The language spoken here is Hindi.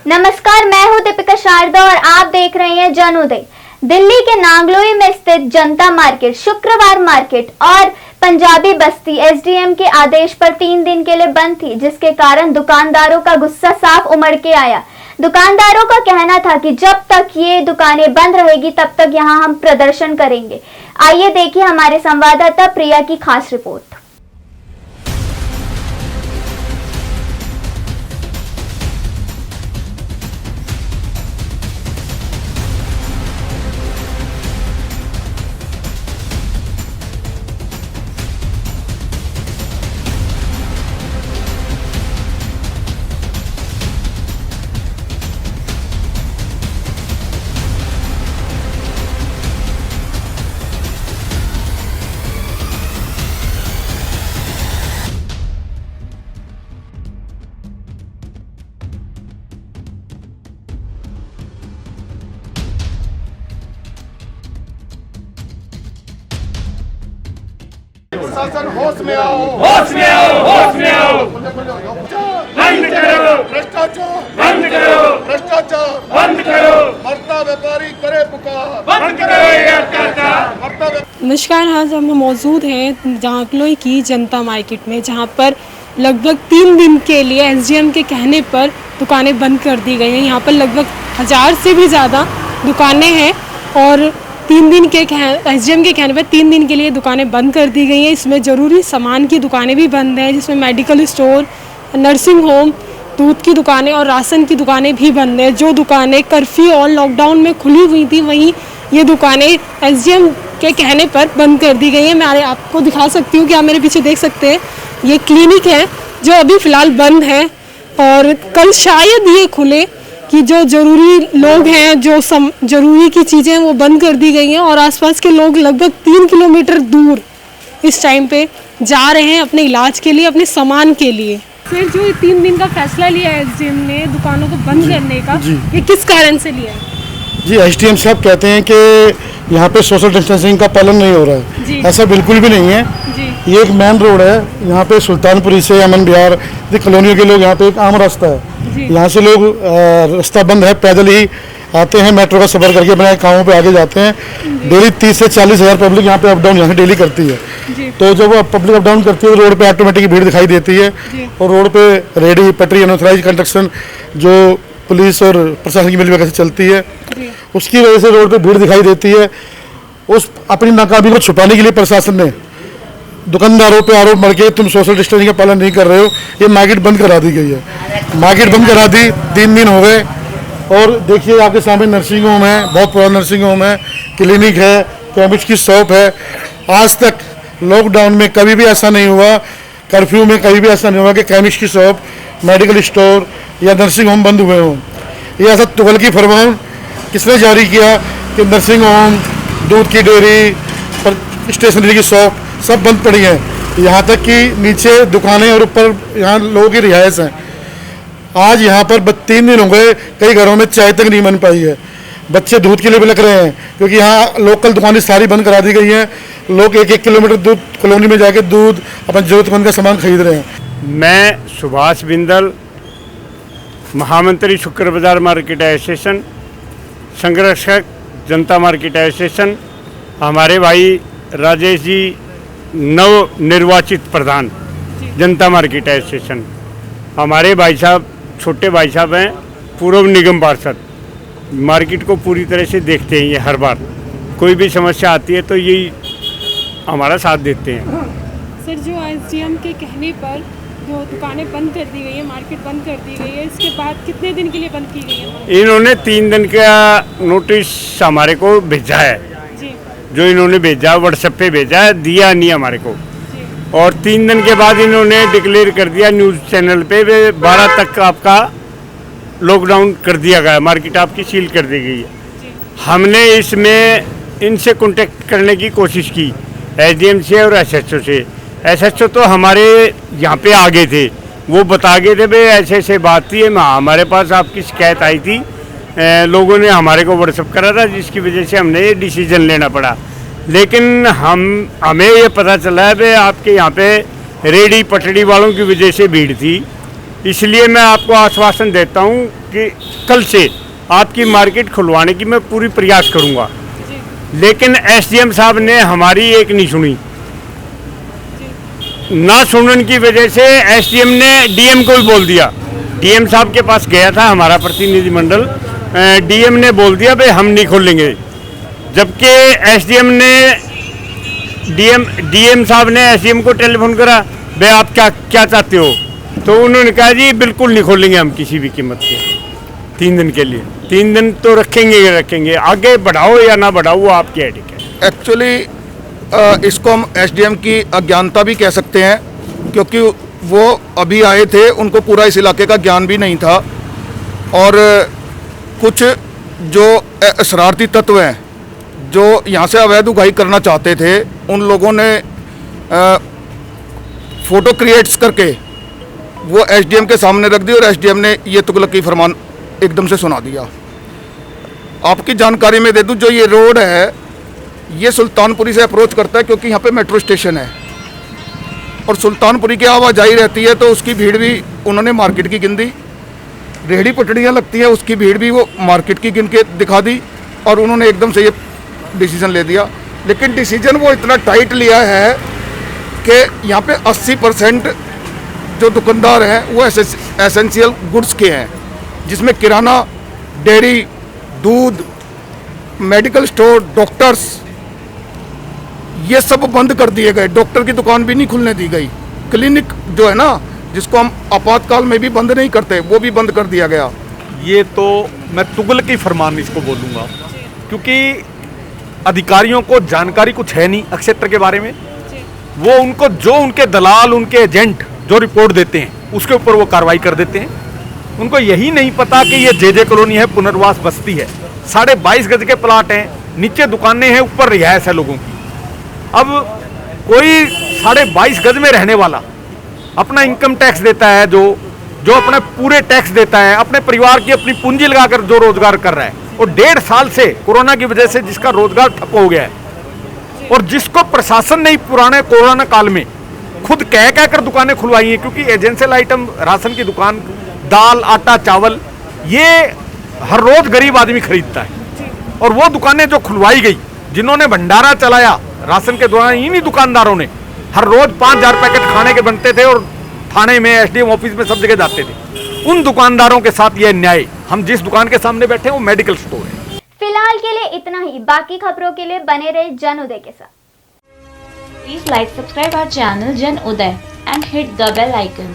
नमस्कार, मैं हूं दीपिका शारदा और आप देख रहे हैं जनोदय। दिल्ली के नांगलोई में स्थित जनता मार्केट, शुक्रवार मार्केट और पंजाबी बस्ती एसडीएम के आदेश पर 3 दिन के लिए बंद थी, जिसके कारण दुकानदारों का गुस्सा साफ उमड़ के आया। दुकानदारों का कहना था कि जब तक ये दुकानें बंद रहेगी तब तक यहाँ हम प्रदर्शन करेंगे। आइए देखिए हमारे संवाददाता प्रिया की खास रिपोर्ट। शासन होश में आओ, होश में आओ, होश में आओ। बंद करो भ्रष्टाचार, बंद करो भ्रष्टाचार, बंद करो, मरता व्यापारी करे पुकार, बंद करो ये अत्याचार। मरता नमस्कार, आज हम मौजूद हैं नांगलोई की जनता मार्केट में, जहां पर लगभग 3 दिन के लिए एसडीएम के कहने पर दुकानें बंद कर दी गई हैं। यहाँ पर लगभग 1000 से भी ज़्यादा दुकानें हैं और 3 दिन के एसडीएम के कहने पर 3 दिन के लिए दुकानें बंद कर दी गई हैं। इसमें ज़रूरी सामान की दुकानें भी बंद हैं, जिसमें मेडिकल स्टोर, नर्सिंग होम, दूध की दुकानें और राशन की दुकानें भी बंद हैं। जो दुकानें कर्फ्यू और लॉकडाउन में खुली हुई थी, वहीं ये दुकानें एसडीएम के कहने पर बंद कर दी गई हैं। मैं आपको दिखा सकती हूँ कि आप मेरे पीछे देख सकते हैं, ये क्लिनिक है जो अभी फ़िलहाल बंद है और कल शायद ये खुले कि जो ज़रूरी लोग हैं, जो ज़रूरी की चीज़ें हैं वो बंद कर दी गई हैं और आसपास के लोग लगभग 3 किलोमीटर दूर इस टाइम पे जा रहे हैं अपने इलाज के लिए, अपने सामान के लिए। फिर जो 3 दिन का फैसला लिया है एसडीएम ने दुकानों को बंद करने का, ये किस कारण से लिया है? जी, एसडीएम साहब कहते हैं कि यहाँ पे सोशल डिस्टेंसिंग का पालन नहीं हो रहा है। ऐसा बिल्कुल भी नहीं है जी। ये एक मेन रोड है, यहाँ पे सुल्तानपुरी से अमन विहार कॉलोनियों के लोग, यहाँ पे एक आम रास्ता है, यहाँ से लोग रास्ता बंद है, पैदल ही आते हैं, मेट्रो का सफर करके अपने कामों पे आगे जाते हैं। डेली 30 से 40 हज़ार पब्लिक यहाँ पे अप डाउन यहाँ डेली करती है। तो जब वो पब्लिक अप डाउन करती है तो रोड पे ऑटोमेटिक भीड़ दिखाई देती है और रोड पे रेडी पटरी अनऑथराइज कंस्ट्रक्शन जो पुलिस और प्रशासन की मिलकर से चलती है, उसकी वजह से रोड पे भीड़ दिखाई देती है। उस अपनी नाकामी को छुपाने के लिए प्रशासन ने दुकानदारों पे आरोप मर के तुम सोशल डिस्टेंसिंग का पालन नहीं कर रहे हो, ये मार्केट बंद करा दी गई है। मार्केट बंद करा दी, 3 दिन हो गए और देखिए आपके सामने नर्सिंग होम है, बहुत पुराना नर्सिंग होम है, क्लिनिक है, केमिस्ट की शॉप है। आज तक लॉकडाउन में कभी भी ऐसा नहीं हुआ, कर्फ्यू में कभी भी ऐसा नहीं हुआ कि केमिस्ट की शॉप, मेडिकल स्टोर या नर्सिंग होम बंद हुए हों। ये ऐसा तुगल की फरमान किसने जारी किया कि नर्सिंग होम, दूध की डेयरी, स्टेशनरी की शॉप सब बंद पड़ी हैं। यहाँ तक कि नीचे दुकानें और ऊपर यहाँ लोगों की रिहाइश हैं। आज यहाँ पर 3 दिन हो गए, कई घरों में चाय तक नहीं बन पाई है। बच्चे दूध के लिए भी लग रहे हैं क्योंकि यहाँ लोकल दुकानें सारी बंद करा दी गई हैं। लोग 1-1 किलोमीटर दूध कॉलोनी में जाके दूध अपना जरूरतमंद का सामान खरीद रहे हैं। मैं सुभाष बिंदल, महामंत्री शुक्र बाजार मार्केट एसोसिएशन, संरक्षक जनता मार्केट एसोसिएशन, हमारे भाई राजेश जी नव निर्वाचित प्रधान जनता मार्केट एसोसिएशन, हमारे भाई साहब छोटे भाई साहब हैं, पूर्व निगम पार्षद, मार्केट को पूरी तरह से देखते हैं। ये हर बार कोई भी समस्या आती है तो यही हमारा साथ देते हैं। सर, जो एसडीएम के कहने पर जो दुकानें बंद कर दी गई है, मार्केट बंद कर दी गई है, इसके बाद कितने दिन के लिए बंद की गई है? इन्होंने 3 दिन का नोटिस हमारे को भेजा है जी। जो इन्होंने भेजा व्हाट्सएप पे भेजा है, दिया नहीं हमारे को। और 3 दिन के बाद इन्होंने डिक्लेयर कर दिया न्यूज़ चैनल पे 12 तक आपका लॉकडाउन कर दिया गया, मार्केट आपकी सील कर दी गई है। हमने इसमें इनसे कांटेक्ट करने की कोशिश की, एसडीएम से और एसएचओ से। एसएचओ तो हमारे यहाँ पे आ गए थे, वो बता गए थे भाई ऐसे ऐसे बात थी, हमारे पास आपकी शिकायत आई थी, लोगों ने हमारे को व्हाट्सएप करा था, जिसकी वजह से हमने ये डिसीजन लेना पड़ा। लेकिन हमें ये पता चला है भाई आपके यहाँ पे रेडी पटड़ी वालों की वजह से भीड़ थी, इसलिए मैं आपको आश्वासन देता हूँ कि कल से आपकी मार्केट खुलवाने की मैं पूरी प्रयास करूंगा, लेकिन एसडीएम साहब ने हमारी एक नहीं सुनी। ना सुनने की वजह से एसडीएम ने डीएम को भी बोल दिया। डीएम साहब के पास गया था हमारा प्रतिनिधिमंडल, डीएम ने बोल दिया भाई हम नहीं खोलेंगे, जबकि एसडीएम ने डीएम साहब ने एसडीएम को टेलीफोन करा, भाई आप क्या चाहते हो, तो उन्होंने कहा जी बिल्कुल नहीं खोलेंगे हम किसी भी कीमत पे 3 दिन के लिए। 3 दिन तो रखेंगे, आगे बढ़ाओ या ना बढ़ाओ वो आपकी हेडेक है। एक्चुअली इसको हम एसडीएम की अज्ञानता भी कह सकते हैं, क्योंकि वो अभी आए थे, उनको पूरा इस इलाके का ज्ञान भी नहीं था। और कुछ जो शरारती तत्व हैं जो यहाँ से अवैध उगाही करना चाहते थे, उन लोगों ने फ़ोटो क्रिएट्स करके वो एसडीएम के सामने रख दी और एसडीएम ने ये तुगलकी फरमान एकदम से सुना दिया। आपकी जानकारी में दे दूं, जो ये रोड है ये सुल्तानपुरी से अप्रोच करता है, क्योंकि यहाँ पे मेट्रो स्टेशन है और सुल्तानपुरी की आवाजाही रहती है, तो उसकी भीड़ भी उन्होंने मार्केट की गिन दी। रेहड़ी पटड़ियाँ लगती है, उसकी भीड़ भी वो मार्केट की गिन के दिखा दी और उन्होंने एकदम से ये डिसीजन ले दिया। लेकिन डिसीजन वो इतना टाइट लिया है कि यहाँ पे 80% जो दुकानदार हैं वो एसेंशियल गुड्स के हैं, जिसमें किराना, डेयरी, दूध, मेडिकल स्टोर, डॉक्टर्स, ये सब बंद कर दिए गए। डॉक्टर की दुकान भी नहीं खुलने दी गई। क्लिनिक जो है ना, जिसको हम आपातकाल में भी बंद नहीं करते, वो भी बंद कर दिया गया। ये तो मैं तुगलकी फरमान इसको बोलूँगा, क्योंकि अधिकारियों को जानकारी कुछ है नहीं क्षेत्र के बारे में। वो उनको जो उनके दलाल, उनके एजेंट जो रिपोर्ट देते हैं उसके ऊपर वो कार्रवाई कर देते हैं। उनको यही नहीं पता कि ये जे कॉलोनी है, पुनर्वास बस्ती है, 22.5 गज के प्लाट हैं, नीचे दुकानें हैं, ऊपर रिहायश है लोगों की। अब कोई 22.5 गज में रहने वाला अपना इनकम टैक्स देता है, जो अपने पूरे टैक्स देता है, अपने परिवार की अपनी पूंजी लगाकर जो रोजगार कर रहा है, और 1.5 साल से कोरोना की वजह से जिसका रोजगार ठप हो गया है, और जिसको प्रशासन ने पुराने कोरोना काल में खुद कह कर दुकानें खुलवाई हैं, क्योंकि एजेंशियल आइटम, राशन की दुकान, दाल, आटा, चावल, ये हर रोज गरीब आदमी खरीदता है। और वो दुकानें जो खुलवाई गई, जिन्होंने भंडारा चलाया राशन के दौरान, इन्हीं दुकानदारों ने हर रोज 5000 पैकेट खाने के बनते थे और थाने में, एसडीएम ऑफिस में सब जगह जाते थे। उन दुकानदारों के साथ यह अन्याय। हम जिस दुकान के सामने बैठे हैं वो मेडिकल स्टोर है। फिलहाल के लिए इतना ही। बाकी खबरों के लिए बने रहे जन उदय के साथ। Please like, subscribe our channel Jan Uday and hit the bell icon.